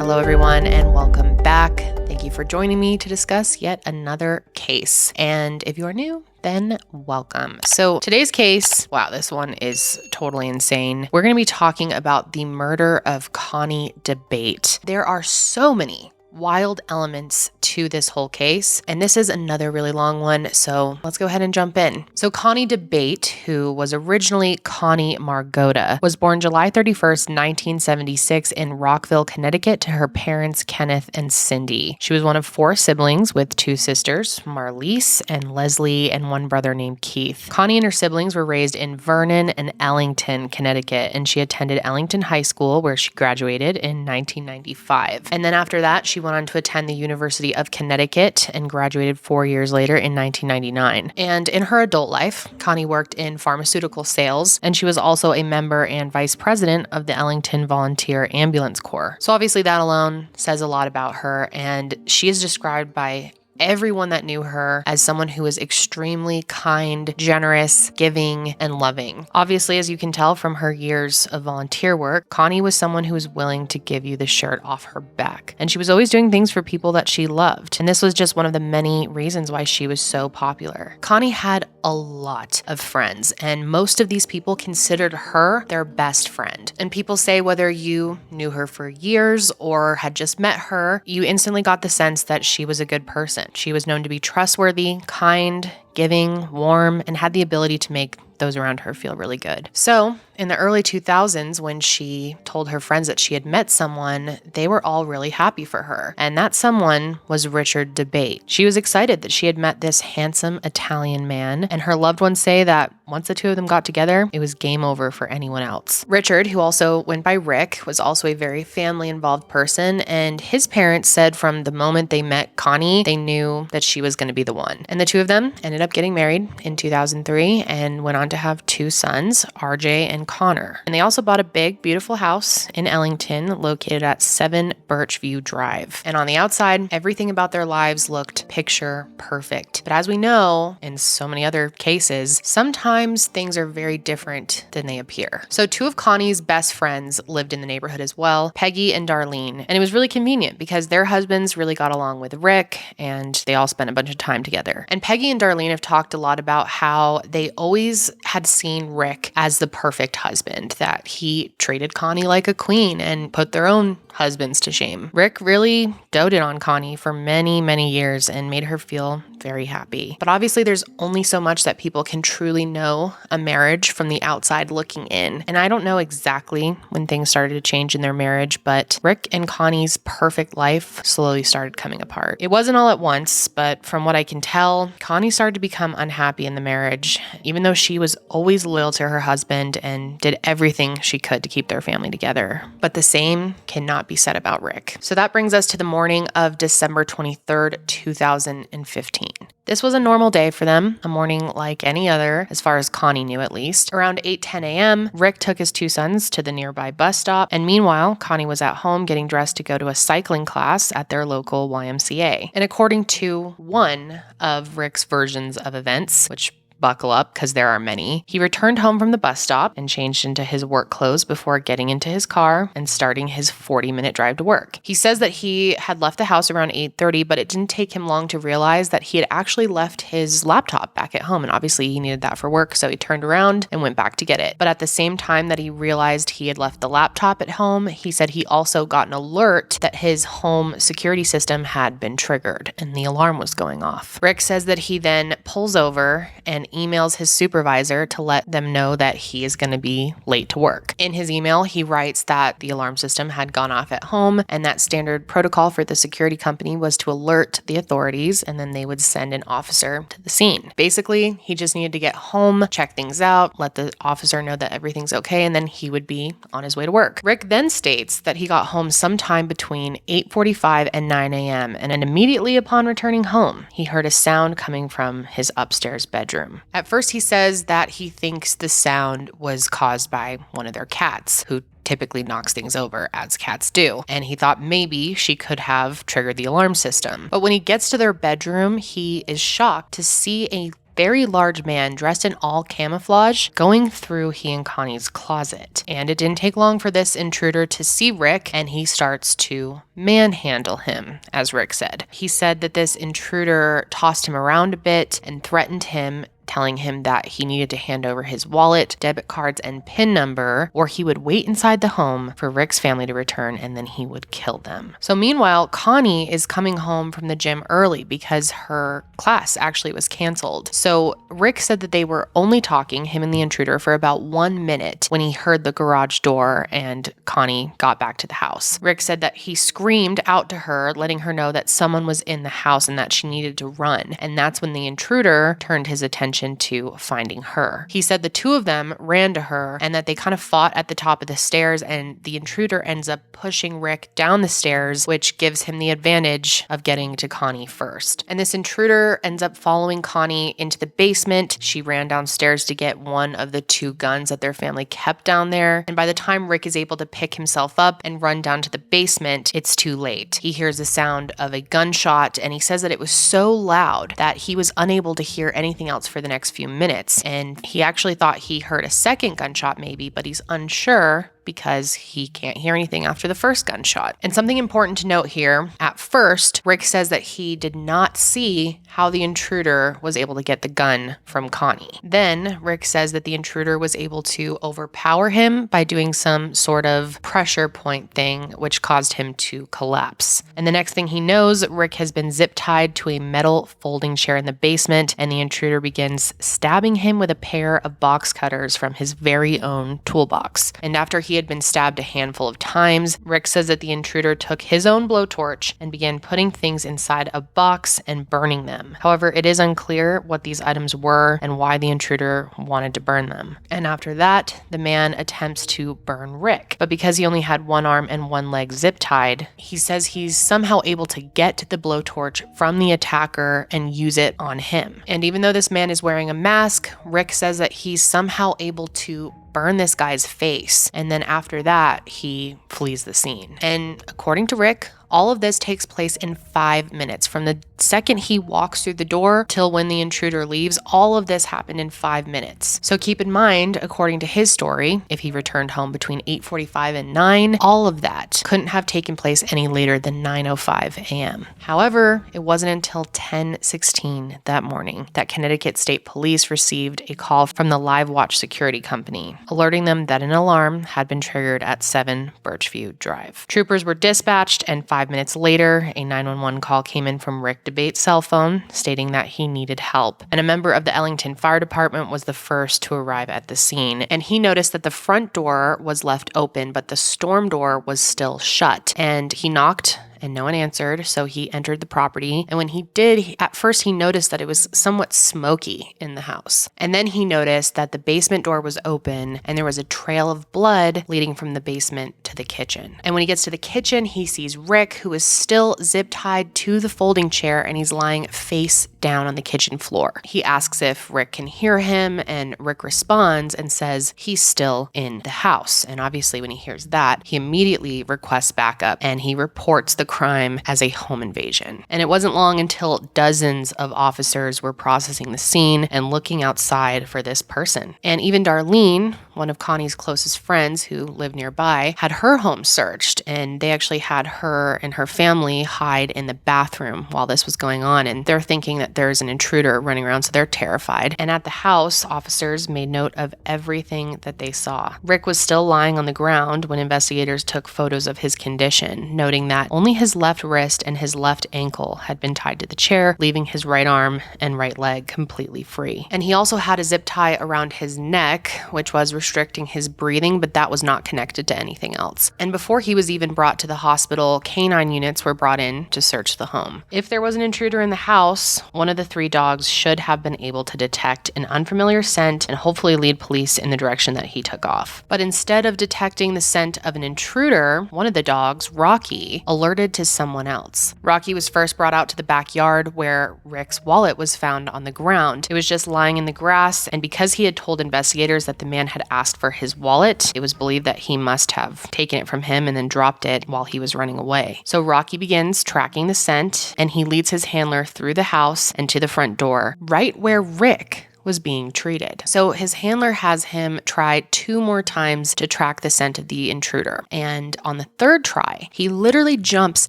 Hello, everyone, and welcome back. Thank you for joining me to discuss yet another case. And if you are new, then welcome. So today's case, wow, this one is totally insane. We're going to be talking about the murder of Connie Dabate. There are so many wild elements to this whole case, and this is another really long one, so let's go ahead and jump in. So Connie Dabate, who was originally Connie Margota, was born July 31st, 1976 in Rockville, Connecticut to her parents Kenneth and Cindy. She was one of 4 siblings with 2 sisters, Marlise and Leslie, and one brother named Keith. Connie and her siblings were raised in Vernon and Ellington, Connecticut, and she attended Ellington High School, where she graduated in 1995. And then after that, she went on to attend the University of Connecticut and graduated 4 years later in 1999. And in her adult life, Connie worked in pharmaceutical sales, and she was also a member and vice president of the Ellington Volunteer Ambulance Corps. So obviously that alone says a lot about her, and she is described by everyone that knew her as someone who was extremely kind, generous, giving, and loving. Obviously, as you can tell from her years of volunteer work, Connie was someone who was willing to give you the shirt off her back. And she was always doing things for people that she loved. And this was just one of the many reasons why she was so popular. Connie had a lot of friends, and most of these people considered her their best friend. And people say whether you knew her for years or had just met her, you instantly got the sense that she was a good person. She was known to be trustworthy, kind, giving, warm, and had the ability to make those around her feel really good. So in the early 2000s, when she told her friends that she had met someone, they were all really happy for her. And that someone was Richard Dabate. She was excited that she had met this handsome Italian man, and her loved ones say that once the two of them got together, it was game over for anyone else. Richard, who also went by Rick, was also a very family-involved person, and his parents said from the moment they met Connie, they knew that she was going to be the one. And the two of them ended up getting married in 2003 and went on to have 2 sons, RJ and Connor. And they also bought a big, beautiful house in Ellington located at 7 Birchview Drive. And on the outside, everything about their lives looked picture perfect. But as we know, in so many other cases, sometimes things are very different than they appear. So 2 of Connie's best friends lived in the neighborhood as well, Peggy and Darlene. And it was really convenient because their husbands really got along with Rick, and they all spent a bunch of time together. And Peggy and Darlene have talked a lot about how they always had seen Rick as the perfect husband, that he treated Connie like a queen and put their own husbands to shame. Rick really doted on Connie for many, many years and made her feel very happy. But obviously there's only so much that people can truly know a marriage from the outside looking in. And I don't know exactly when things started to change in their marriage, but Rick and Connie's perfect life slowly started coming apart. It wasn't all at once, but from what I can tell, Connie started to become unhappy in the marriage, even though she was always loyal to her husband and did everything she could to keep their family together. But the same cannot be said about Rick. So that brings us to the morning of December 23rd, 2015. This was a normal day for them, a morning like any other, as far as Connie knew at least. Around 8:10 a.m., Rick took his 2 sons to the nearby bus stop, and meanwhile, Connie was at home getting dressed to go to a cycling class at their local YMCA. And according to one of Rick's versions of events, which buckle up because there are many, he returned home from the bus stop and changed into his work clothes before getting into his car and starting his 40-minute drive to work. He says that he had left the house around 8:30, but it didn't take him long to realize that he had actually left his laptop back at home, and obviously he needed that for work, so he turned around and went back to get it. But at the same time that he realized he had left the laptop at home, he said he also got an alert that his home security system had been triggered and the alarm was going off. Rick says that he then pulls over and emails his supervisor to let them know that he is going to be late to work. In his email, he writes that the alarm system had gone off at home and that standard protocol for the security company was to alert the authorities and then they would send an officer to the scene. Basically, he just needed to get home, check things out, let the officer know that everything's okay, and then he would be on his way to work. Rick then states that he got home sometime between 8:45 and 9 a.m. and then immediately upon returning home, he heard a sound coming from his upstairs bedroom. At first, he says that he thinks the sound was caused by one of their cats, who typically knocks things over, as cats do, and he thought maybe she could have triggered the alarm system. But when he gets to their bedroom, he is shocked to see a very large man dressed in all camouflage going through he and Connie's closet. And it didn't take long for this intruder to see Rick, and he starts to manhandle him, as Rick said. He said that this intruder tossed him around a bit and threatened him, telling him that he needed to hand over his wallet, debit cards, and PIN number, or he would wait inside the home for Rick's family to return and then he would kill them. So meanwhile, Connie is coming home from the gym early because her class actually was canceled. So Rick said that they were only talking, him and the intruder, for about 1 minute when he heard the garage door and Connie got back to the house. Rick said that he screamed out to her, letting her know that someone was in the house and that she needed to run. And that's when the intruder turned his attention to finding her. He said the two of them ran to her and that they kind of fought at the top of the stairs, and the intruder ends up pushing Rick down the stairs, which gives him the advantage of getting to Connie first. And this intruder ends up following Connie into the basement. She ran downstairs to get one of the 2 guns that their family kept down there. And by the time Rick is able to pick himself up and run down to the basement, it's too late. He hears the sound of a gunshot, and he says that it was so loud that he was unable to hear anything else for the next few minutes. And he actually thought he heard a second gunshot maybe, but he's unsure because he can't hear anything after the first gunshot. And something important to note here, at first, Rick says that he did not see how the intruder was able to get the gun from Connie. Then Rick says that the intruder was able to overpower him by doing some sort of pressure point thing, which caused him to collapse. And the next thing he knows, Rick has been zip tied to a metal folding chair in the basement, and the intruder begins stabbing him with a pair of box cutters from his very own toolbox. And after he had been stabbed a handful of times, Rick says that the intruder took his own blowtorch and began putting things inside a box and burning them. However, it is unclear what these items were and why the intruder wanted to burn them. And after that, the man attempts to burn Rick. But because he only had one arm and one leg zip tied, he says he's somehow able to get the blowtorch from the attacker and use it on him. And even though this man is wearing a mask, Rick says that he's somehow able to burn this guy's face. And then after that, he flees the scene. And according to Rick, all of this takes place in 5 minutes. From the second he walks through the door till when the intruder leaves, all of this happened in 5 minutes. So keep in mind, according to his story, if he returned home between 8:45 and 9, all of that couldn't have taken place any later than 9:05 a.m. However, it wasn't until 10:16 that morning that Connecticut State Police received a call from the Live Watch security company, alerting them that an alarm had been triggered at 7 Birchview Drive. Troopers were dispatched, and 5 minutes later, a 911 call came in from Rick Dabate's cell phone stating that he needed help. And a member of the Ellington Fire Department was the first to arrive at the scene. And he noticed that the front door was left open, but the storm door was still shut. And he knocked and no one answered, so he entered the property. And when he did, at first he noticed that it was somewhat smoky in the house. And then he noticed that the basement door was open and there was a trail of blood leading from the basement to the kitchen. And when he gets to the kitchen, he sees Rick, who is still zip tied to the folding chair, and he's lying face down on the kitchen floor. He asks if Rick can hear him, and Rick responds and says he's still in the house. And obviously when he hears that, he immediately requests backup and he reports the crime as a home invasion. And it wasn't long until dozens of officers were processing the scene and looking outside for this person. And even Darlene, one of Connie's closest friends who lived nearby, had her home searched, and they actually had her and her family hide in the bathroom while this was going on. And they're thinking that there's an intruder running around, so they're terrified. And at the house, officers made note of everything that they saw. Rick was still lying on the ground when investigators took photos of his condition, noting that only his left wrist and his left ankle had been tied to the chair, leaving his right arm and right leg completely free. And he also had a zip tie around his neck, which was restricting his breathing, but that was not connected to anything else. And before he was even brought to the hospital, canine units were brought in to search the home. If there was an intruder in the house, one of the 3 dogs should have been able to detect an unfamiliar scent and hopefully lead police in the direction that he took off. But instead of detecting the scent of an intruder, one of the dogs, Rocky, alerted to someone else. Rocky was first brought out to the backyard where Rick's wallet was found on the ground. It was just lying in the grass, and because he had told investigators that the man had asked for his wallet, it was believed that he must have taken it from him and then dropped it while he was running away. So Rocky begins tracking the scent, and he leads his handler through the house and to the front door, right where Rick was being treated. So his handler has him try 2 more times to track the scent of the intruder. And on the 3rd try, he literally jumps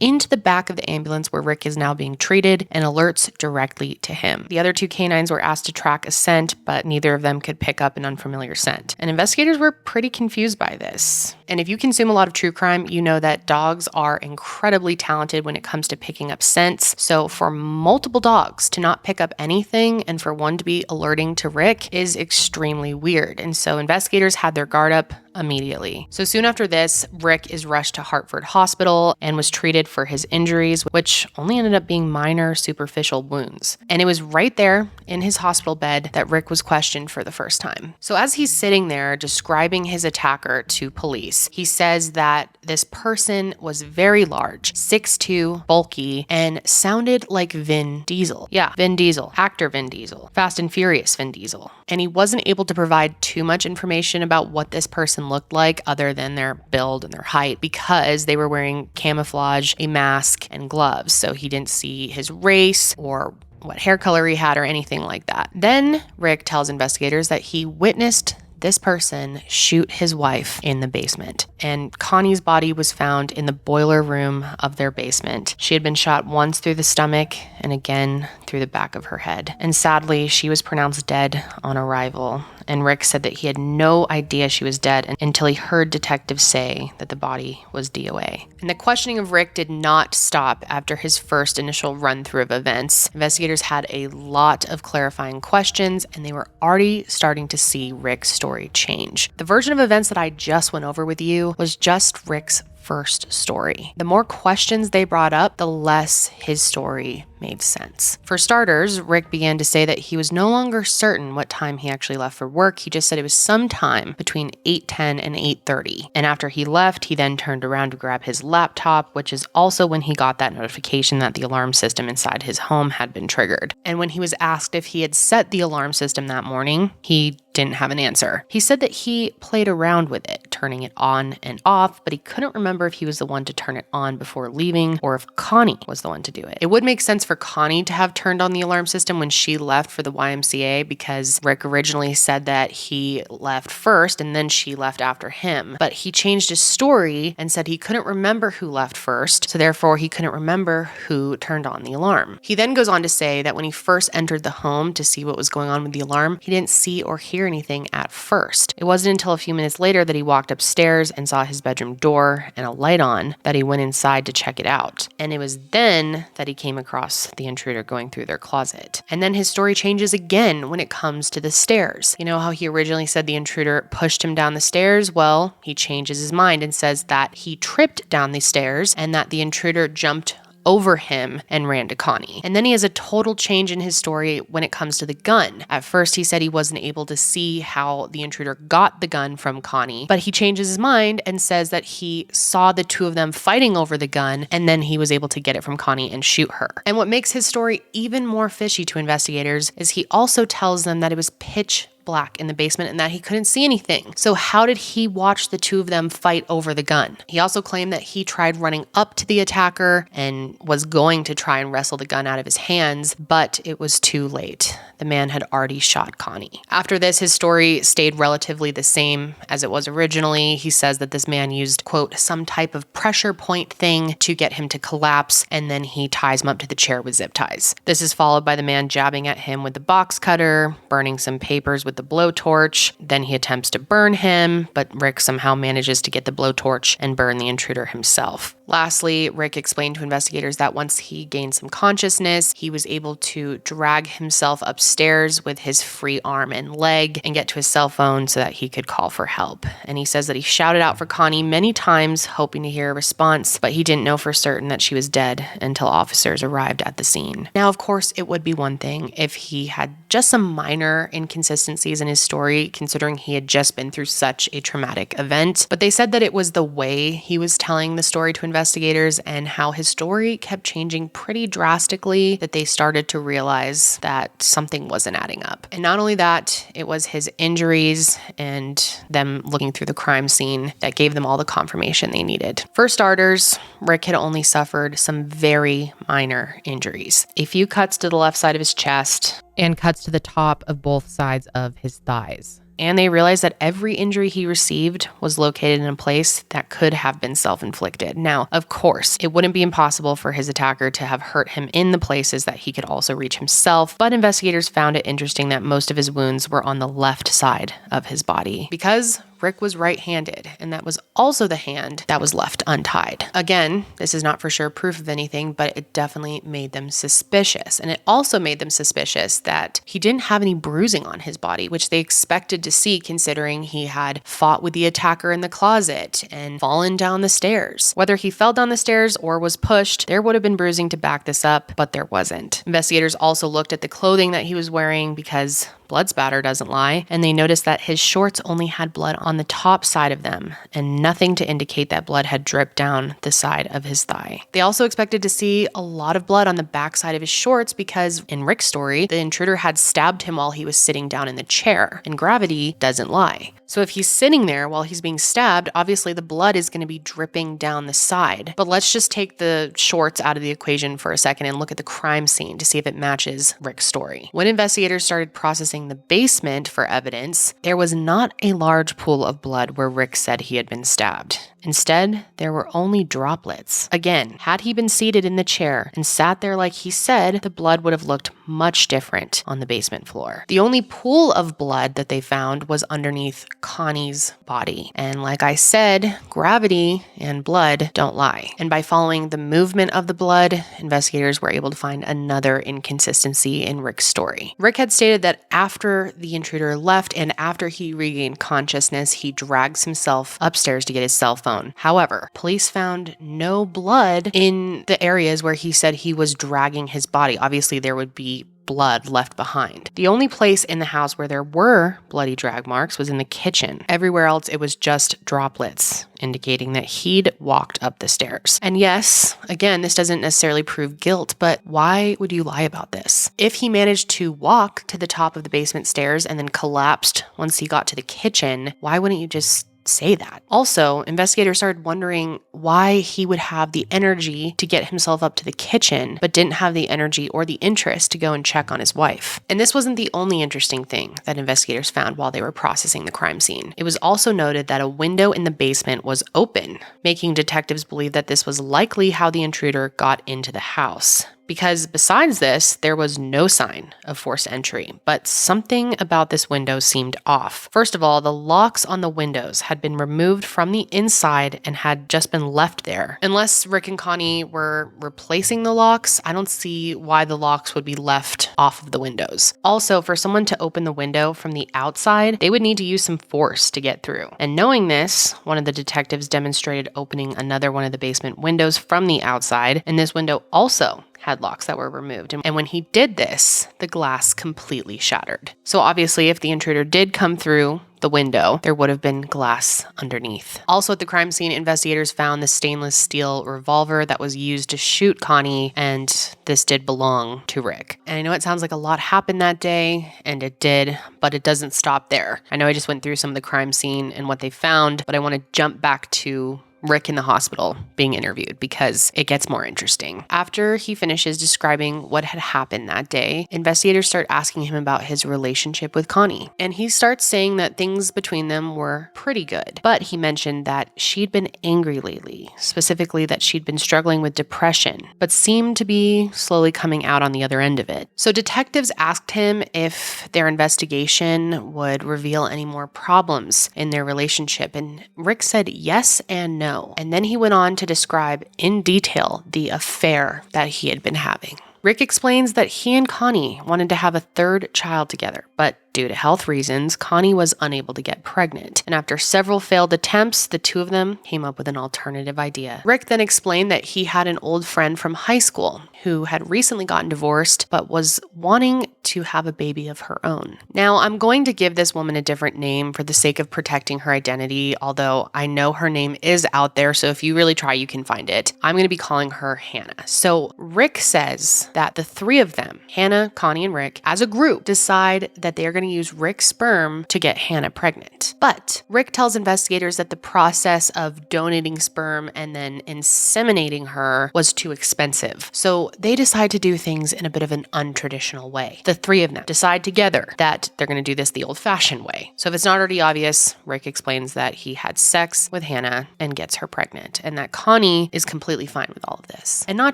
into the back of the ambulance where Rick is now being treated and alerts directly to him. The other 2 canines were asked to track a scent, but neither of them could pick up an unfamiliar scent. And investigators were pretty confused by this. And if you consume a lot of true crime, you know that dogs are incredibly talented when it comes to picking up scents. So for multiple dogs to not pick up anything and for one to be alerting to Rick is extremely weird. And so investigators had their guard up immediately. So soon after this, Rick is rushed to Hartford Hospital and was treated for his injuries, which only ended up being minor superficial wounds. And it was right there in his hospital bed that Rick was questioned for the first time. So as he's sitting there describing his attacker to police, he says that this person was very large, 6'2", bulky, and sounded like Vin Diesel. Yeah, Vin Diesel, actor Vin Diesel, Fast and Furious Vin Diesel. And he wasn't able to provide too much information about what this person looked like other than their build and their height because they were wearing camouflage, a mask, and gloves. So he didn't see his race or what hair color he had or anything like that. Then Rick tells investigators that he witnessed this person shoot his wife in the basement. And Connie's body was found in the boiler room of their basement. She had been shot once through the stomach and again through the back of her head. And sadly, she was pronounced dead on arrival. And Rick said that he had no idea she was dead until he heard detectives say that the body was DOA. And the questioning of Rick did not stop after his first initial run-through of events. Investigators had a lot of clarifying questions, and they were already starting to see Rick's story change. The version of events that I just went over with you was just Rick's first story. The more questions they brought up, the less his story made sense. For starters, Rick began to say that he was no longer certain what time he actually left for work. He just said it was sometime between 8:10 and 8:30. And after he left, he then turned around to grab his laptop, which is also when he got that notification that the alarm system inside his home had been triggered. And when he was asked if he had set the alarm system that morning, he didn't have an answer. He said that he played around with it, turning it on and off, but he couldn't remember if he was the one to turn it on before leaving or if Connie was the one to do it. It would make sense for Connie to have turned on the alarm system when she left for the YMCA because Rick originally said that he left first and then she left after him. But he changed his story and said he couldn't remember who left first, so therefore he couldn't remember who turned on the alarm. He then goes on to say that when he first entered the home to see what was going on with the alarm, he didn't see or hear anything at first. It wasn't until a few minutes later that he walked upstairs and saw his bedroom door and a light on that he went inside to check it out. And it was then that he came across the intruder going through their closet. And then his story changes again when it comes to the stairs. You know how he originally said the intruder pushed him down the stairs? Well, he changes his mind and says that he tripped down the stairs and that the intruder jumped over him and ran to Connie. And then he has a total change in his story when it comes to the gun. At first, he said he wasn't able to see how the intruder got the gun from Connie, but he changes his mind and says that he saw the two of them fighting over the gun, and then he was able to get it from Connie and shoot her. And what makes his story even more fishy to investigators is he also tells them that it was pitch black in the basement and that he couldn't see anything. So how did he watch the two of them fight over the gun? He also claimed that he tried running up to the attacker and was going to try and wrestle the gun out of his hands, but it was too late. The man had already shot Connie. After this, his story stayed relatively the same as it was originally. He says that this man used, quote, some type of pressure point thing to get him to collapse, and then he ties him up to the chair with zip ties. This is followed by the man jabbing at him with the box cutter, burning some papers with the blowtorch. Then he attempts to burn him, but Rick somehow manages to get the blowtorch and burn the intruder himself. Lastly, Rick explained to investigators that once he gained some consciousness, he was able to drag himself upstairs with his free arm and leg and get to his cell phone so that he could call for help. And he says that he shouted out for Connie many times, hoping to hear a response, but he didn't know for certain that she was dead until officers arrived at the scene. Now, of course, it would be one thing if he had just some minor inconsistencies inconsistencies in his story, considering he had just been through such a traumatic event. But they said that it was the way he was telling the story to investigators and how his story kept changing pretty drastically that they started to realize that something wasn't adding up. And not only that, it was his injuries and them looking through the crime scene that gave them all the confirmation they needed. For starters, Rick had only suffered some very minor injuries. A few cuts to the left side of his chest and cuts to the top of both sides of his thighs. And they realized that every injury he received was located in a place that could have been self-inflicted. Now, of course, it wouldn't be impossible for his attacker to have hurt him in the places that he could also reach himself, but investigators found it interesting that most of his wounds were on the left side of his body because Rick was right-handed, and that was also the hand that was left untied. Again, this is not for sure proof of anything, but it definitely made them suspicious. And it also made them suspicious that he didn't have any bruising on his body, which they expected to see considering he had fought with the attacker in the closet and fallen down the stairs. Whether he fell down the stairs or was pushed, there would have been bruising to back this up, but there wasn't. Investigators also looked at the clothing that he was wearing because blood spatter doesn't lie, and they noticed that his shorts only had blood on the top side of them and nothing to indicate that blood had dripped down the side of his thigh. They also expected to see a lot of blood on the back side of his shorts because in Rick's story, the intruder had stabbed him while he was sitting down in the chair, and gravity doesn't lie. So if he's sitting there while he's being stabbed, obviously the blood is going to be dripping down the side. But let's just take the shorts out of the equation for a second and look at the crime scene to see if it matches Rick's story. When investigators started processing the basement for evidence, there was not a large pool of blood where Rick said he had been stabbed. Instead, there were only droplets. Again, had he been seated in the chair and sat there like he said, the blood would have looked much different on the basement floor. The only pool of blood that they found was underneath Connie's body. And like I said, gravity and blood don't lie. And by following the movement of the blood, investigators were able to find another inconsistency in Rick's story. Rick had stated that after the intruder left and after he regained consciousness, he drags himself upstairs to get his cell phone. However, police found no blood in the areas where he said he was dragging his body. Obviously, there would be blood left behind. The only place in the house where there were bloody drag marks was in the kitchen. Everywhere else, it was just droplets, indicating that he'd walked up the stairs. And yes, again, this doesn't necessarily prove guilt, but why would you lie about this? If he managed to walk to the top of the basement stairs and then collapsed once he got to the kitchen, why wouldn't you just say that? Also, investigators started wondering why he would have the energy to get himself up to the kitchen, but didn't have the energy or the interest to go and check on his wife. And this wasn't the only interesting thing that investigators found while they were processing the crime scene. It was also noted that a window in the basement was open, making detectives believe that this was likely how the intruder got into the house. Because besides this, there was no sign of forced entry, but something about this window seemed off. First of all, the locks on the windows had been removed from the inside and had just been left there. Unless Rick and Connie were replacing the locks, I don't see why the locks would be left off of the windows. Also, for someone to open the window from the outside, they would need to use some force to get through. And knowing this, one of the detectives demonstrated opening another one of the basement windows from the outside, and this window also had locks that were removed. And when he did this, the glass completely shattered. So obviously, if the intruder did come through the window, there would have been glass underneath. Also at the crime scene, investigators found the stainless steel revolver that was used to shoot Connie, and this did belong to Rick. And I know it sounds like a lot happened that day, and it did, but it doesn't stop there. I know I just went through some of the crime scene and what they found, but I want to jump back to Rick in the hospital being interviewed because it gets more interesting. After he finishes describing what had happened that day, investigators start asking him about his relationship with Connie. And he starts saying that things between them were pretty good. But he mentioned that she'd been angry lately, specifically that she'd been struggling with depression, but seemed to be slowly coming out on the other end of it. So detectives asked him if their investigation would reveal any more problems in their relationship. And Rick said yes and no. And then he went on to describe in detail the affair that he had been having. Rick explains that he and Connie wanted to have a third child together, but due to health reasons, Connie was unable to get pregnant. And after several failed attempts, the two of them came up with an alternative idea. Rick then explained that he had an old friend from high school who had recently gotten divorced but was wanting to have a baby of her own. Now, I'm going to give this woman a different name for the sake of protecting her identity, although I know her name is out there, so if you really try, you can find it. I'm going to be calling her Hannah. So Rick says that the three of them, Hannah, Connie, and Rick, as a group, decide that they are going to use Rick's sperm to get Hannah pregnant. But Rick tells investigators that the process of donating sperm and then inseminating her was too expensive. So they decide to do things in a bit of an untraditional way. The three of them decide together that they're going to do this the old-fashioned way. So if it's not already obvious, Rick explains that he had sex with Hannah and gets her pregnant, and that Connie is completely fine with all of this. And not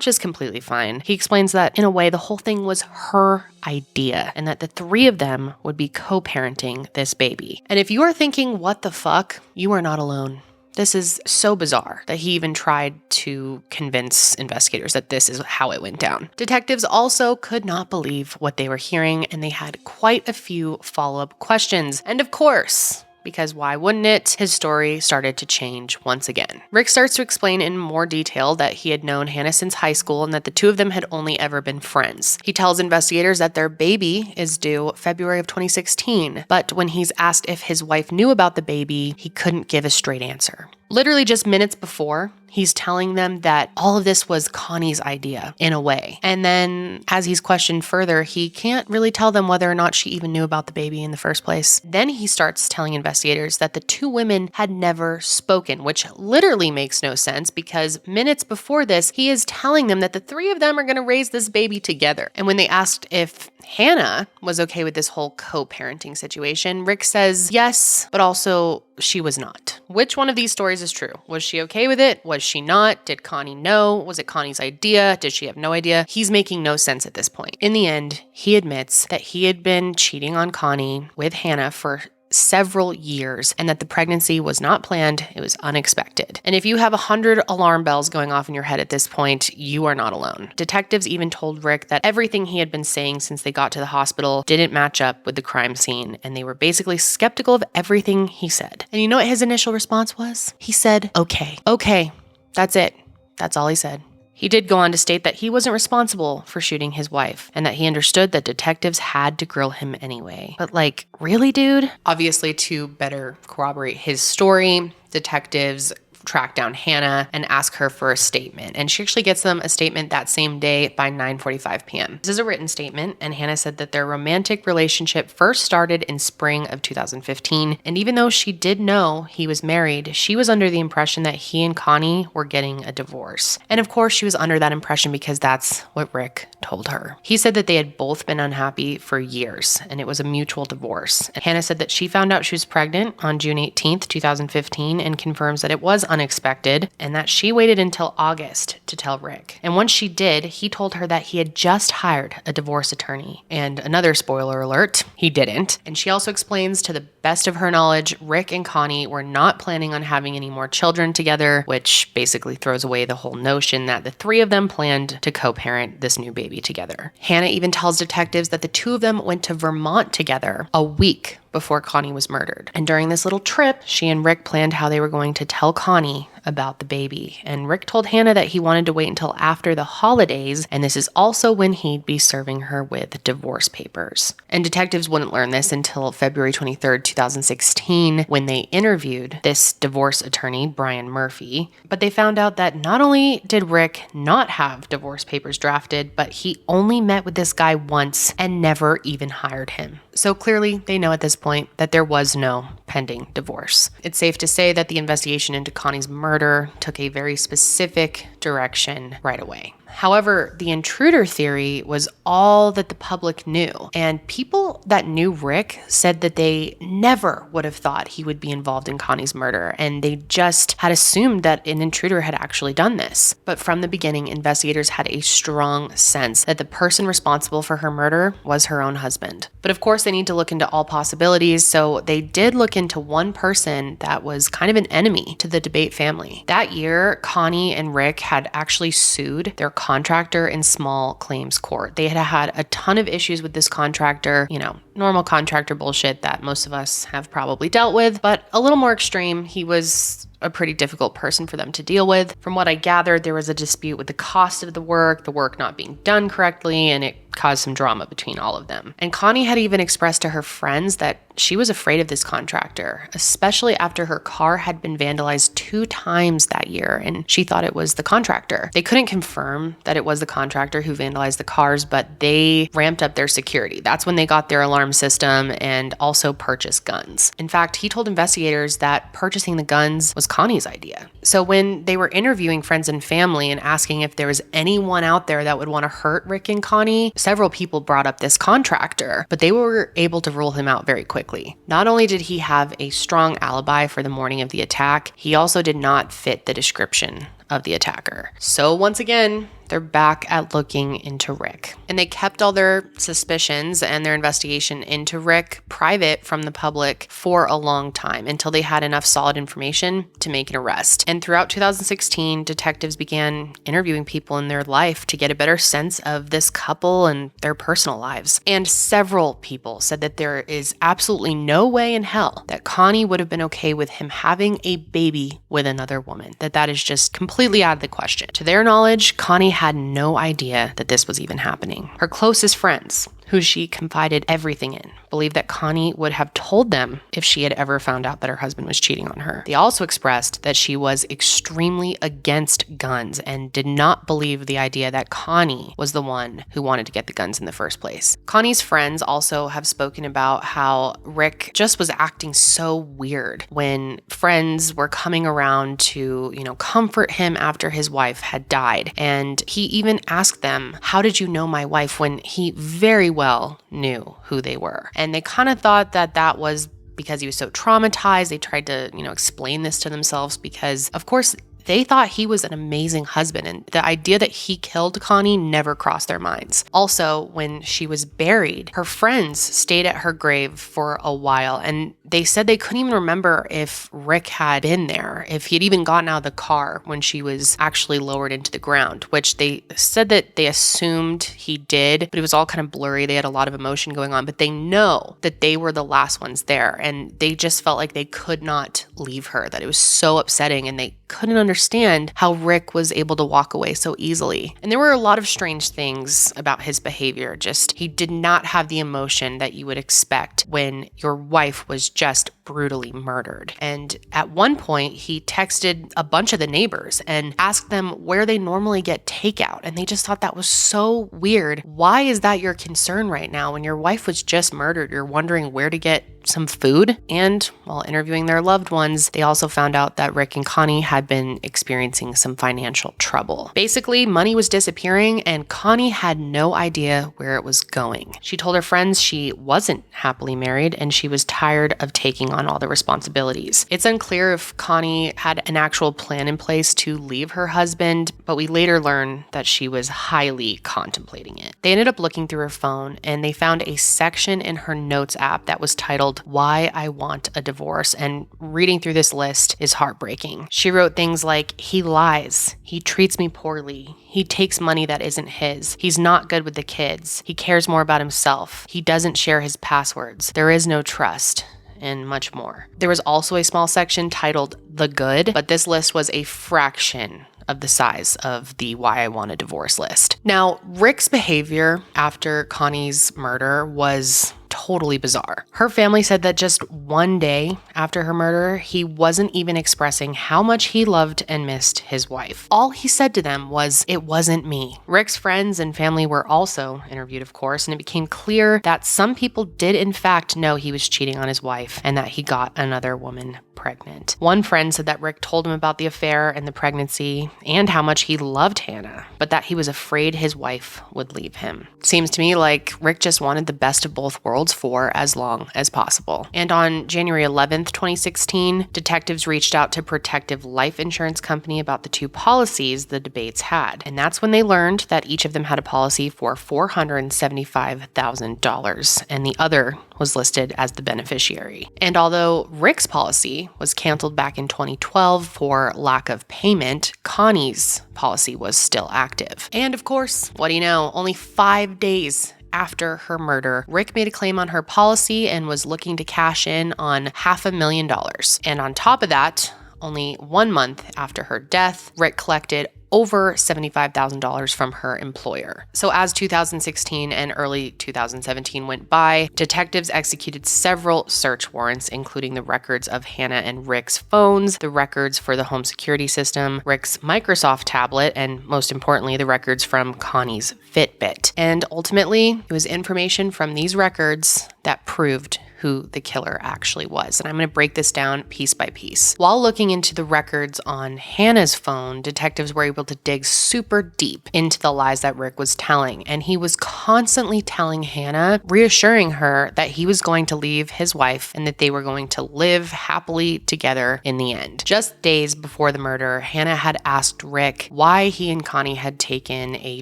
just completely fine, he explains that in a way the whole thing was her idea and that the three of them would be co-parenting this baby. And if you are thinking, what the fuck, you are not alone. This is so bizarre that he even tried to convince investigators that this is how it went down. Detectives also could not believe what they were hearing, and they had quite a few follow-up questions. And of course, because why wouldn't it? His story started to change once again. Rick starts to explain in more detail that he had known Hannah since high school and that the two of them had only ever been friends. He tells investigators that their baby is due February of 2016, but when he's asked if his wife knew about the baby, he couldn't give a straight answer. Literally just minutes before, he's telling them that all of this was Connie's idea, in a way. And then, as he's questioned further, he can't really tell them whether or not she even knew about the baby in the first place. Then he starts telling investigators that the two women had never spoken, which literally makes no sense because minutes before this, he is telling them that the three of them are going to raise this baby together. And when they asked if Hannah was okay with this whole co-parenting situation, Rick says yes, but also she was not. Which one of these stories is true? Was she okay with it? Was she not? Did Connie know? Was it Connie's idea? Did she have no idea? He's making no sense at this point. In the end, he admits that he had been cheating on Connie with Hannah for several years and that the pregnancy was not planned, it was unexpected. And if you have 100 alarm bells going off in your head at this point, you are not alone. Detectives even told Rick that everything he had been saying since they got to the hospital didn't match up with the crime scene, and they were basically skeptical of everything he said. And you know what his initial response was? He said, okay, that's it. That's all he said. He did go on to state that he wasn't responsible for shooting his wife and that he understood that detectives had to grill him anyway. But like, really, dude? Obviously, to better corroborate his story, detectives track down Hannah and ask her for a statement. And she actually gets them a statement that same day by 9:45 p.m. This is a written statement, and Hannah said that their romantic relationship first started in spring of 2015. And even though she did know he was married, she was under the impression that he and Connie were getting a divorce. And of course, she was under that impression because that's what Rick told her. He said that they had both been unhappy for years, and it was a mutual divorce. And Hannah said that she found out she was pregnant on June 18th, 2015, and confirms that it was unexpected and that she waited until August to tell Rick. And once she did, he told her that he had just hired a divorce attorney. And another spoiler alert, he didn't. And she also explains, to the best of her knowledge, Rick and Connie were not planning on having any more children together, which basically throws away the whole notion that the three of them planned to co-parent this new baby together. Hannah even tells detectives that the two of them went to Vermont together a week before Connie was murdered. And during this little trip, she and Rick planned how they were going to tell Connie about the baby. And Rick told Hannah that he wanted to wait until after the holidays, and this is also when he'd be serving her with divorce papers. And detectives wouldn't learn this until February 23rd, 2016, when they interviewed this divorce attorney, Brian Murphy. But they found out that not only did Rick not have divorce papers drafted, but he only met with this guy once and never even hired him. So clearly, they know at this point that there was no pending divorce. It's safe to say that the investigation into Connie's murder took a very specific direction right away. However, the intruder theory was all that the public knew, and people that knew Rick said that they never would have thought he would be involved in Connie's murder, and they just had assumed that an intruder had actually done this. But from the beginning, investigators had a strong sense that the person responsible for her murder was her own husband. But of course, they need to look into all possibilities, so they did look into one person that was kind of an enemy to the Dabate family. That year, Connie and Rick had actually sued their contractor in small claims court. They had a ton of issues with this contractor, normal contractor bullshit that most of us have probably dealt with, but a little more extreme. He was a pretty difficult person for them to deal with. From what I gathered, there was a dispute with the cost of the work not being done correctly, and it caused some drama between all of them. And Connie had even expressed to her friends that she was afraid of this contractor, especially after her car had been vandalized 2 times that year, and she thought it was the contractor. They couldn't confirm that it was the contractor who vandalized the cars, but they ramped up their security. That's when they got their alarm system and also purchased guns. In fact, he told investigators that purchasing the guns was Connie's idea. So when they were interviewing friends and family and asking if there was anyone out there that would want to hurt Rick and Connie, several people brought up this contractor, but they were able to rule him out very quickly. Not only did he have a strong alibi for the morning of the attack, he also did not fit the description of the attacker. So once again, they're back at looking into Rick. And they kept all their suspicions and their investigation into Rick private from the public for a long time until they had enough solid information to make an arrest. And throughout 2016, detectives began interviewing people in their life to get a better sense of this couple and their personal lives. And several people said that there is absolutely no way in hell that Connie would have been okay with him having a baby with another woman, that is just completely out of the question. To their knowledge, Connie had no idea that this was even happening. Her closest friends, who she confided everything in, believed that Connie would have told them if she had ever found out that her husband was cheating on her. They also expressed that she was extremely against guns and did not believe the idea that Connie was the one who wanted to get the guns in the first place. Connie's friends also have spoken about how Rick just was acting so weird when friends were coming around to, comfort him after his wife had died. And he even asked them, "How did you know my wife?" when he very well knew who they were. And they kind of thought that was because he was so traumatized. They tried to, explain this to themselves because, of course, they thought he was an amazing husband, and the idea that he killed Connie never crossed their minds. Also, when she was buried, her friends stayed at her grave for a while, and they said they couldn't even remember if Rick had been there, if he had even gotten out of the car when she was actually lowered into the ground, which they said that they assumed he did, but it was all kind of blurry. They had a lot of emotion going on, but they know that they were the last ones there, and they just felt like they could not leave her, that it was so upsetting, and they couldn't understand how Rick was able to walk away so easily. And there were a lot of strange things about his behavior. Just, he did not have the emotion that you would expect when your wife was just brutally murdered. And at one point, he texted a bunch of the neighbors and asked them where they normally get takeout. And they just thought that was so weird. Why is that your concern right now? When your wife was just murdered, you're wondering where to get some food? And while interviewing their loved ones, they also found out that Rick and Connie had been experiencing some financial trouble. Basically, money was disappearing and Connie had no idea where it was going. She told her friends she wasn't happily married and she was tired of taking on all the responsibilities. It's unclear if Connie had an actual plan in place to leave her husband, but we later learned that she was highly contemplating it. They ended up looking through her phone and they found a section in her notes app that was titled "Why I Want a Divorce," and reading through this list is heartbreaking. She wrote things like, "He lies. He treats me poorly. He takes money that isn't his. He's not good with the kids. He cares more about himself. He doesn't share his passwords. There is no trust," and much more. There was also a small section titled "The Good," but this list was a fraction of the size of the "Why I Want a Divorce" list. Now, Rick's behavior after Connie's murder was totally bizarre. Her family said that just one day after her murder, he wasn't even expressing how much he loved and missed his wife. All he said to them was, "It wasn't me." Rick's friends and family were also interviewed, of course, and it became clear that some people did in fact know he was cheating on his wife and that he got another woman pregnant. One friend said that Rick told him about the affair and the pregnancy and how much he loved Hannah, but that he was afraid his wife would leave him. Seems to me like Rick just wanted the best of both worlds for as long as possible. And on January 11th, 2016, detectives reached out to Protective Life Insurance Company about the two policies the Dabates had. And that's when they learned that each of them had a policy for $475,000, and the other was listed as the beneficiary. And although Rick's policy policy was canceled back in 2012 for lack of payment, Connie's policy was still active. And of course, what do you know, only 5 days after her murder, Rick made a claim on her policy and was looking to cash in on $500,000. And on top of that, only 1 month after her death, Rick collected over $75,000 from her employer. So as 2016 and early 2017 went by, detectives executed several search warrants, including the records of Hannah and Rick's phones, the records for the home security system, Rick's Microsoft tablet, and most importantly, the records from Connie's Fitbit. And ultimately, it was information from these records that proved who the killer actually was. And I'm going to break this down piece by piece. While looking into the records on Hannah's phone, detectives were able to dig super deep into the lies that Rick was telling. And he was constantly telling Hannah, reassuring her that he was going to leave his wife and that they were going to live happily together in the end. Just days before the murder, Hannah had asked Rick why he and Connie had taken a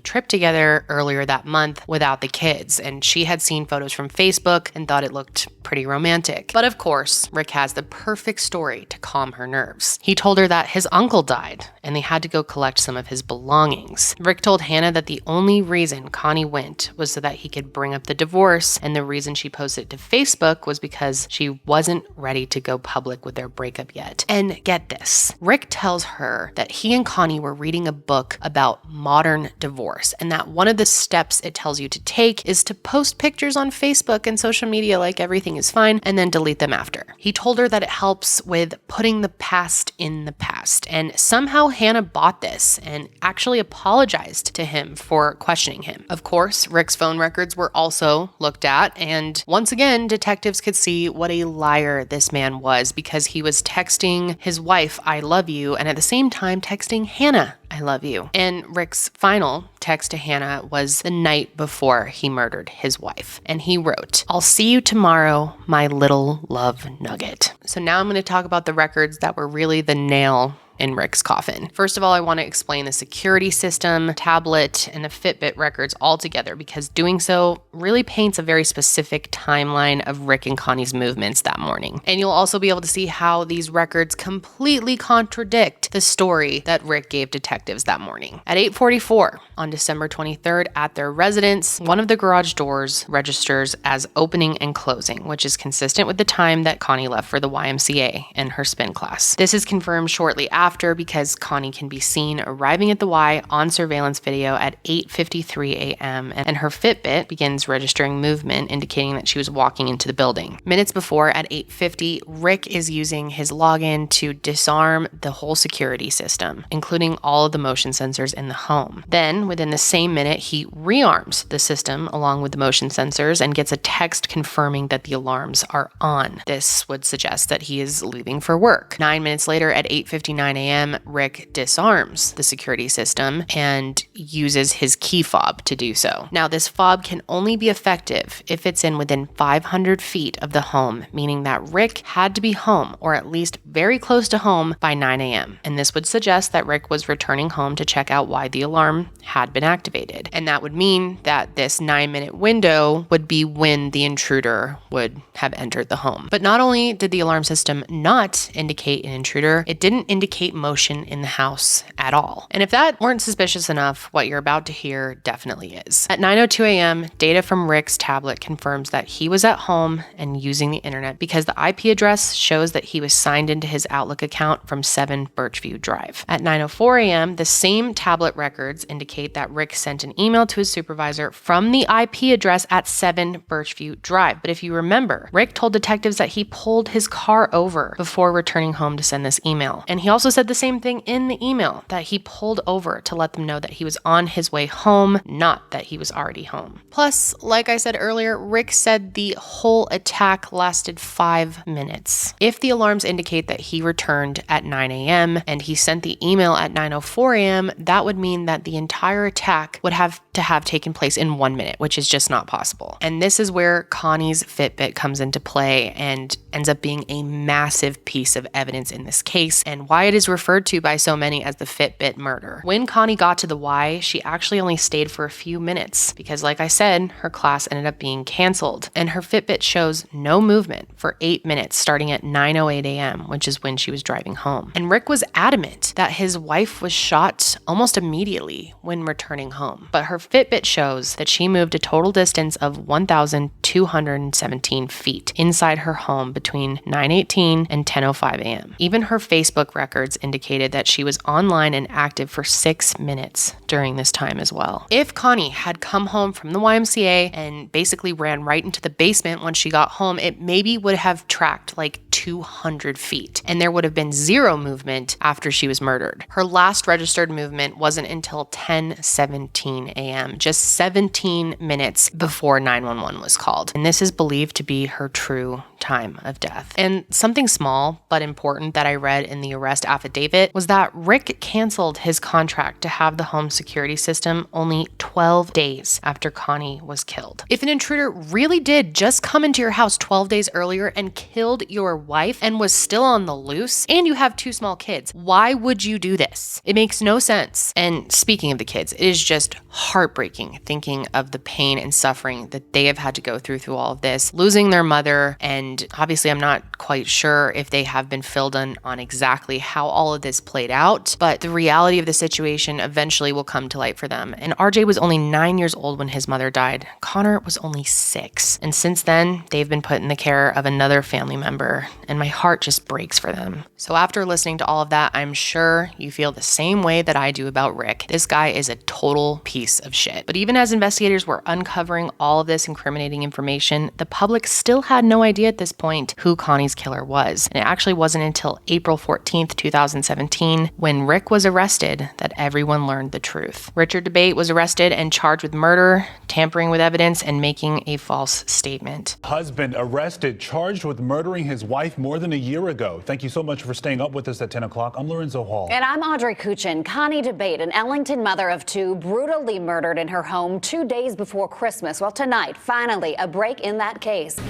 trip together earlier that month without the kids. And she had seen photos from Facebook and thought it looked pretty romantic. But of course, Rick has the perfect story to calm her nerves. He told her that his uncle died and they had to go collect some of his belongings. Rick told Hannah that the only reason Connie went was so that he could bring up the divorce, and the reason she posted it to Facebook was because she wasn't ready to go public with their breakup yet. And get this, Rick tells her that he and Connie were reading a book about modern divorce, and that one of the steps it tells you to take is to post pictures on Facebook and social media like everything is fine, and then delete them after. He told her that it helps with putting the past in the past, and somehow Hannah bought this and actually apologized to him for questioning him. Of course, Rick's phone records were also looked at, and once again, detectives could see what a liar this man was, because he was texting his wife, "I love you," and at the same time texting Hannah, "I love you." And Rick's final text to Hannah was the night before he murdered his wife. And he wrote, "I'll see you tomorrow, my little love nugget." So now I'm going to talk about the records that were really the nail in Rick's coffin. First of all, I want to explain the security system, tablet, and the Fitbit records all together, because doing so really paints a very specific timeline of Rick and Connie's movements that morning. And you'll also be able to see how these records completely contradict the story that Rick gave detectives that morning. At 8:44 on December 23rd at their residence, one of the garage doors registers as opening and closing, which is consistent with the time that Connie left for the YMCA and her spin class. This is confirmed shortly after, because Connie can be seen arriving at the Y on surveillance video at 8:53 a.m. and her Fitbit begins registering movement, indicating that she was walking into the building. Minutes before, at 8:50, Rick is using his login to disarm the whole security system, including all of the motion sensors in the home. Then, within the same minute, he rearms the system along with the motion sensors and gets a text confirming that the alarms are on. This would suggest that he is leaving for work. 9 minutes later, at 8:59 a.m., Rick disarms the security system and uses his key fob to do so. Now, this fob can only be effective if it's in within 500 feet of the home, meaning that Rick had to be home, or at least very close to home, by 9 a.m. And this would suggest that Rick was returning home to check out why the alarm had been activated. And that would mean that this 9-minute window would be when the intruder would have entered the home. But not only did the alarm system not indicate an intruder, it didn't indicate motion in the house at all. And if that weren't suspicious enough, what you're about to hear definitely is. At 9:02 a.m., data from Rick's tablet confirms that he was at home and using the internet, because the IP address shows that he was signed into his Outlook account from 7 Birchview Drive. At 9:04 a.m., the same tablet records indicate that Rick sent an email to his supervisor from the IP address at 7 Birchview Drive. But if you remember, Rick told detectives that he pulled his car over before returning home to send this email. And he also said the same thing in the email, that he pulled over to let them know that he was on his way home, not that he was already home. Plus, like I said earlier, Rick said the whole attack lasted 5 minutes. If the alarms indicate that he returned at 9 a.m. and he sent the email at 9:04 a.m., that would mean that the entire attack would have to have taken place in 1 minute, which is just not possible. And this is where Connie's Fitbit comes into play and ends up being a massive piece of evidence in this case, and why it is is referred to by so many as the Fitbit murder. When Connie got to the Y, she actually only stayed for a few minutes because, like I said, her class ended up being canceled, and her Fitbit shows no movement for 8 minutes starting at 9:08 a.m., which is when she was driving home. And Rick was adamant that his wife was shot almost immediately when returning home, but her Fitbit shows that she moved a total distance of 1,217 feet inside her home between 9:18 and 10:05 a.m. Even her Facebook records indicated that she was online and active for 6 minutes during this time as well. If Connie had come home from the YMCA and basically ran right into the basement when she got home, it maybe would have tracked like 200 feet, and there would have been zero movement after she was murdered. Her last registered movement wasn't until 10:17 a.m., just 17 minutes before 911 was called. And this is believed to be her true time of death. And something small but important that I read in the arrest affidavit was that Rick canceled his contract to have the home security system only 12 days after Connie was killed. If an intruder really did just come into your house 12 days earlier and killed your wife and was still on the loose, and you have 2 small kids, why would you do this? It makes no sense. And speaking of the kids, it is just heartbreaking thinking of the pain and suffering that they have had to go through all of this, losing their mother. And obviously I'm not quite sure if they have been filled in on exactly how all of this played out, but the reality of the situation eventually will come to light for them. And RJ was only 9 years old when his mother died. Connor was only 6. And since then, they've been put in the care of another family member, and my heart just breaks for them. So after listening to all of that, I'm sure you feel the same way that I do about Rick. This guy is a total piece of shit. But even as investigators were uncovering all of this incriminating information, the public still had no idea at this point who Connie's killer was. And it actually wasn't until April 14th, 2017, when Rick was arrested, that everyone learned the truth. Richard Dabate was arrested and charged with murder, tampering with evidence, and making a false statement. Husband arrested, charged with murdering his wife more than a year ago. Thank you so much for staying up with us at 10 o'clock. I'm Lorenzo Hall. And I'm Audrey Kuchin. Connie Dabate, an Ellington mother of 2, brutally murdered in her home 2 days before Christmas. Well, tonight, finally, a break in that case.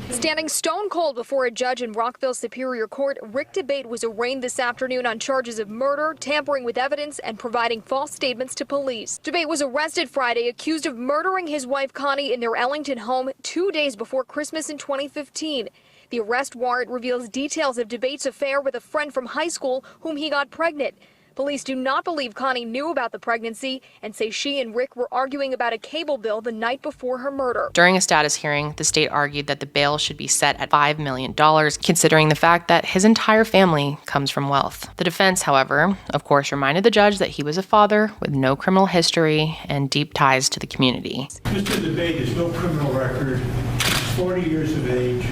Standing stone cold before a judge in Rockville Superior Court, Rick Dabate was arraigned this afternoon on charges of murder, tampering with evidence, and providing false statements to police. Dabate was arrested Friday, accused of murdering his wife Connie in their Ellington home 2 days before Christmas in 2015. The arrest warrant reveals details of Dabate's affair with a friend from high school whom he got pregnant. Police do not believe Connie knew about the pregnancy and say she and Rick were arguing about a cable bill the night before her murder. During a status hearing, the state argued that the bail should be set at $5 million, considering the fact that his entire family comes from wealth. The defense, however, of course, reminded the judge that he was a father with no criminal history and deep ties to the community. Mr. Dabate has no criminal record. He's 40 years of age.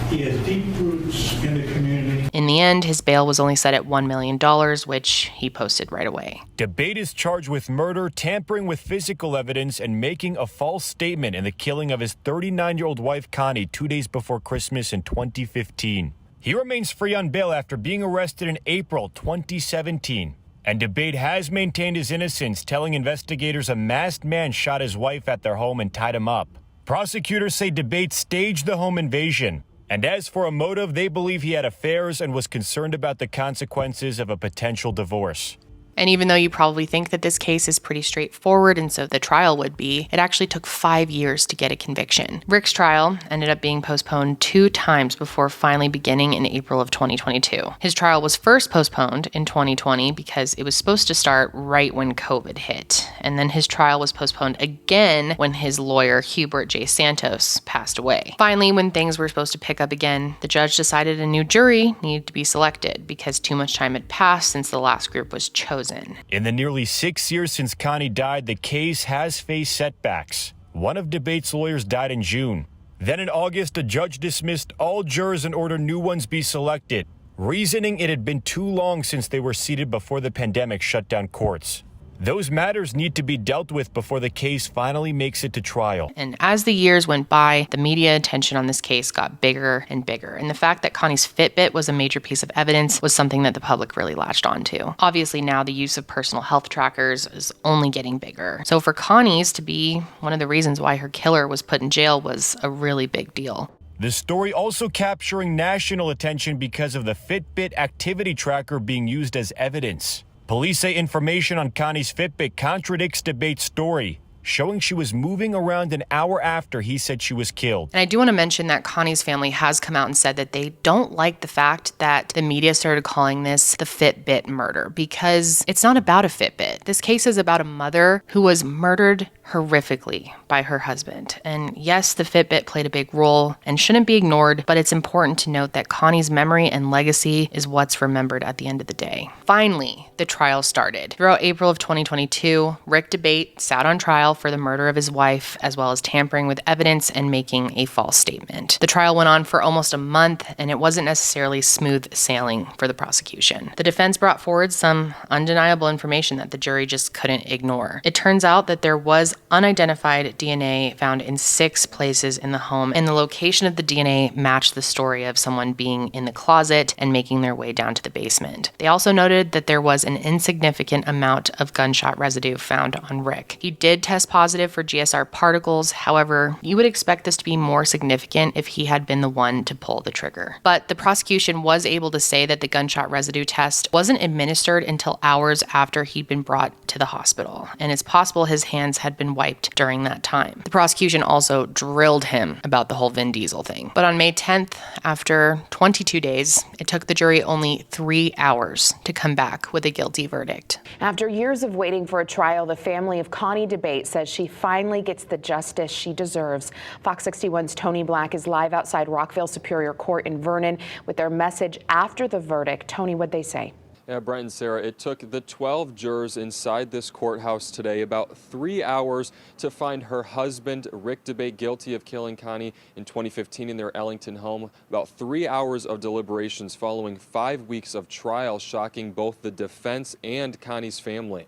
He has deep roots in the community. In the end, his bail was only set at $1 million, which he posted right away. Dabate is charged with murder, tampering with physical evidence, and making a false statement in the killing of his 39-year-old wife, Connie, 2 days before Christmas in 2015. He remains free on bail after being arrested in April 2017. And Dabate has maintained his innocence, telling investigators a masked man shot his wife at their home and tied him up. Prosecutors say Dabate staged the home invasion. And as for a motive, they believe he had affairs and was concerned about the consequences of a potential divorce. And even though you probably think that this case is pretty straightforward and so the trial would be, it actually took 5 years to get a conviction. Rick's trial ended up being postponed 2 times before finally beginning in April of 2022. His trial was first postponed in 2020 because it was supposed to start right when COVID hit. And then his trial was postponed again when his lawyer, Hubert J. Santos, passed away. Finally, when things were supposed to pick up again, the judge decided a new jury needed to be selected because too much time had passed since the last group was chosen. In the nearly 6 years since Connie died, the case has faced setbacks. One of Dabate's lawyers died in June. Then in August, a judge dismissed all jurors and ordered new ones be selected, reasoning it had been too long since they were seated before the pandemic shut down courts. Those matters need to be dealt with before the case finally makes it to trial. And as the years went by, the media attention on this case got bigger and bigger. And the fact that Connie's Fitbit was a major piece of evidence was something that the public really latched onto. Obviously, now the use of personal health trackers is only getting bigger. So for Connie's to be one of the reasons why her killer was put in jail was a really big deal. The story also capturing national attention because of the Fitbit activity tracker being used as evidence. Police say information on Connie's Fitbit contradicts Dabate's story, showing she was moving around an hour after he said she was killed. And I do want to mention that Connie's family has come out and said that they don't like the fact that the media started calling this the Fitbit murder, because it's not about a Fitbit. This case is about a mother who was murdered horrifically by her husband. And yes, the Fitbit played a big role and shouldn't be ignored, but it's important to note that Connie's memory and legacy is what's remembered at the end of the day. Finally, the trial started. Throughout April of 2022, Rick Dabate sat on trial for the murder of his wife, as well as tampering with evidence and making a false statement. The trial went on for almost a month, and it wasn't necessarily smooth sailing for the prosecution. The defense brought forward some undeniable information that the jury just couldn't ignore. It turns out that there was unidentified DNA found in 6 places in the home, and the location of the DNA matched the story of someone being in the closet and making their way down to the basement. They also noted that there was an insignificant amount of gunshot residue found on Rick. He did test positive for GSR particles. However, you would expect this to be more significant if he had been the one to pull the trigger. But the prosecution was able to say that the gunshot residue test wasn't administered until hours after he'd been brought to the hospital, and it's possible his hands had been wiped during that time. The prosecution also drilled him about the whole Vin Diesel thing. But on May 10th, after 22 days, it took the jury only 3 hours to come back with a guilty verdict. After years of waiting for a trial, the family of Connie Dabate says she finally gets the justice she deserves. Fox 61's Tony Black is live outside Rockville Superior Court in Vernon with their message after the verdict. Tony, what'd they say? Yeah, Brent and Sarah, it took the 12 jurors inside this courthouse today about 3 hours to find her husband, Rick Dabate, guilty of killing Connie in 2015 in their Ellington home. About 3 hours of deliberations following 5 weeks of trial, shocking both the defense and Connie's family.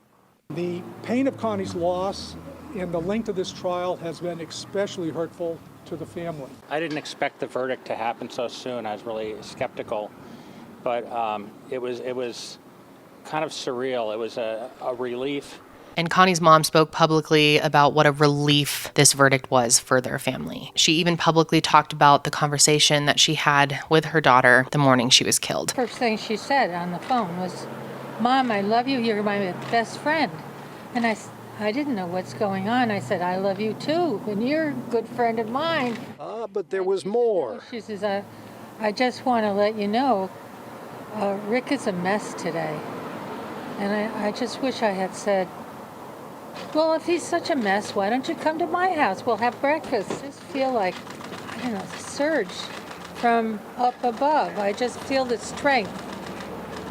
The pain of Connie's loss and the length of this trial has been especially hurtful to the family. I didn't expect the verdict to happen so soon. I was really skeptical. But it was kind of surreal. It was a relief. And Connie's mom spoke publicly about what a relief this verdict was for their family. She even publicly talked about the conversation that she had with her daughter the morning she was killed. First thing she said on the phone was, "Mom, I love you. You're my best friend." And I didn't know what's going on. I said, "I love you too, and you're a good friend of mine." But there was more. She says, I just want to let you know, Rick is a mess today. And I just wish I had said, well, if he's such a mess, why don't you come to my house? We'll have breakfast. I just feel like, I don't know, a surge from up above. I just feel the strength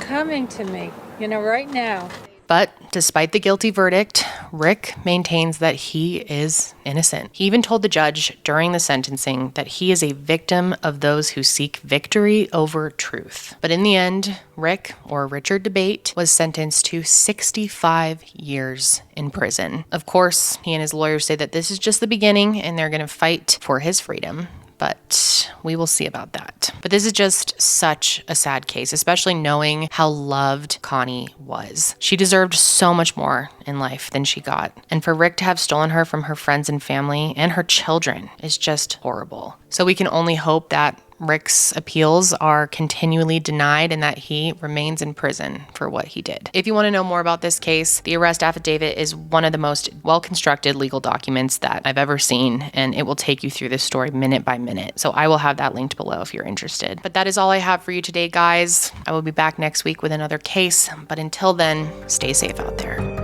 coming to me, right now. But despite the guilty verdict, Rick maintains that he is innocent. He even told the judge during the sentencing that he is a victim of those who seek victory over truth. But in the end, Rick, or Richard Dabate, was sentenced to 65 years in prison. Of course, he and his lawyers say that this is just the beginning and they're going to fight for his freedom. But we will see about that. But this is just such a sad case, especially knowing how loved Connie was. She deserved so much more in life than she got. And for Rick to have stolen her from her friends and family and her children is just horrible. So we can only hope that Rick's appeals are continually denied and that he remains in prison for what he did. If you want to know more about this case, the arrest affidavit is one of the most well-constructed legal documents that I've ever seen, and it will take you through this story minute by minute. So I will have that linked below if you're interested. But that is all I have for you today, guys. I will be back next week with another case, but until then, stay safe out there.